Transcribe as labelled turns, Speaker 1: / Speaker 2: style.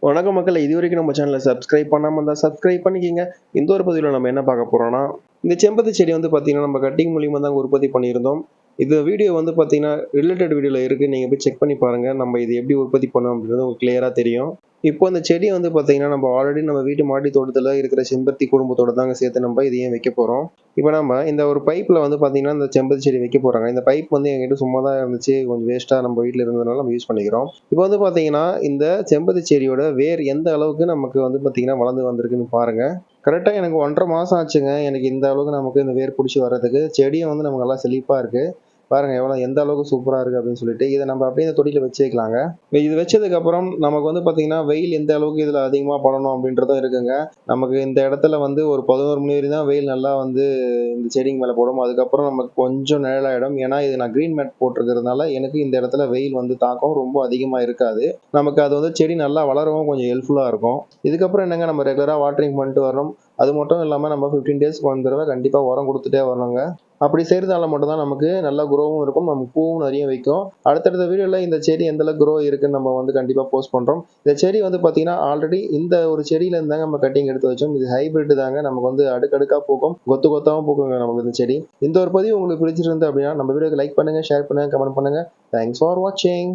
Speaker 1: வணக்கம் மக்களே, இதுவரைக்கும் நம்ம சேனலை சப்ஸ்கிரைப் பண்ணாம இருந்தா சப்ஸ்கிரைப் பண்ணிக்கங்க. இந்த ஒரு பதிவில் நம்ம என்ன பார்க்க போறோம்னா, இந்த செம்பருத்தி செடி வந்து பார்த்தீங்கன்னா, நம்ம கட்டிங் மூலியமா தான் உற்பத்தி பண்ணியிருந்தோம். இந்த வீடியோ வந்து பார்த்தீங்கன்னா, ரிலேட்டட் வீடியோல இருக்கு. நீங்க போய் செக் பண்ணி பாருங்க. நம்ம இது எப்படி உற்பத்தி பண்ணோம் அப்படின்றது உங்களுக்கு கிளியரா தெரியும். இப்போ இந்த செடி வந்து பார்த்தீங்கன்னா, நம்ம ஆல்ரெடி நம்ம வீட்டு மாடி தோட்டத்துல இருக்கிற செம்பருத்தி குடும்பத்தோட தாங்க சேர்த்து நம்ம இதையும் வைக்க போறோம். இப்போ நம்ம இந்த ஒரு பைப்ல வந்து பார்த்தீங்கன்னா, இந்த செம்பருத்தி செடி வைக்க போறாங்க. இந்த பைப் வந்து என்கிட்ட சும்மா தான் இருந்துச்சு. கொஞ்சம் வேஸ்ட்டா நம்ம வீட்ல இருந்ததுனால நம்ம யூஸ் பண்ணிக்கிறோம். இப்போ வந்து பார்த்தீங்கன்னா, இந்த செம்பருத்தி செடியோட வேர் எந்த அளவுக்கு நமக்கு வந்து பார்த்தீங்கன்னா, வளர்ந்து வந்திருக்குன்னு பாருங்க. கரெக்ட்டா எனக்கு 1 1/2 மாசம் ஆச்சுங்க. எனக்கு இந்த அளவுக்கு நமக்கு இந்த வேர் புடிச்சு வர்றதுக்கு. செடியும் வந்து நமக்கு நல்லா செழிப்பா இருக்கு. பாருங்க எந்த அளவுக்கு சூப்பரா இருக்கு அப்படின்னு சொல்லிட்டு. இத நம்ம அப்படியே இந்த தொட்டியில வச்சு வைக்கலாங்க. இது வச்சதுக்கு அப்புறம் நமக்கு வந்து பார்த்தீங்கன்னா, வெயில் எந்த அளவுக்கு இதுல அதிகமா படணும் அப்படின்றதும் இருக்குங்க. நமக்கு இந்த இடத்துல வந்து ஒரு 11 மணி வரையும் தான் வெயில் நல்லா வந்து இந்த செடிங்க மேல படும். அதுக்கப்புறம் நமக்கு கொஞ்சம் நிழலாயிடும். ஏன்னா, இது நான் கிரீன் மேட் போட்டிருக்கிறதுனால எனக்கு இந்த இடத்துல வெயில் வந்து தாக்கம் ரொம்ப அதிகமா இருக்காது. நமக்கு அது வந்து செடி நல்லா வளரவும் கொஞ்சம் ஹெல்ப்ஃபுல்லா இருக்கும். இதுக்கப்புறம் என்னங்க, நம்ம ரெகுலரா வாட்டரிங் பண்ணிட்டு வரணும். அது மட்டும் இல்லாம நம்ம 15 டேஸ்க்கு ஒரு தடவ கண்டிப்பா உரம் குடுத்துட்டே வரணுங்க. அப்படி செய்றதால மட்டும் தான் நமக்கு நல்லா குரோவும் இருக்கும். நமக்கு பூவும் நெறைய வைக்கும். அடுத்தடுத்த வீடியோல இந்த செடி எந்த அளவுக்கு குரோ இருக்குன்னு நம்ம வந்து கண்டிப்பா போஸ்ட் பண்றோம். இந்த செடி வந்து பார்த்தீங்கன்னா, ஆல்ரெடி இந்த ஒரு செடியில இருந்து தாங்க நம்ம கட்டிங் எடுத்து வச்சோம். இது ஹைபிரிட் தாங்க. நமக்கு வந்து அடுக்கடுக்கா பூக்கும். கொத்து கொத்தாவும் பூக்குங்க நமக்கு இந்த செடி. இந்த ஒரு பதிவு உங்களுக்கு பிடிச்சிருந்து அப்படின்னா, நம்ம வீடியோக்கு லைக் பண்ணுங்க, ஷேர் பண்ணுங்க, கமெண்ட் பண்ணுங்க. தேங்க்ஸ் ஃபார் வாட்சிங்.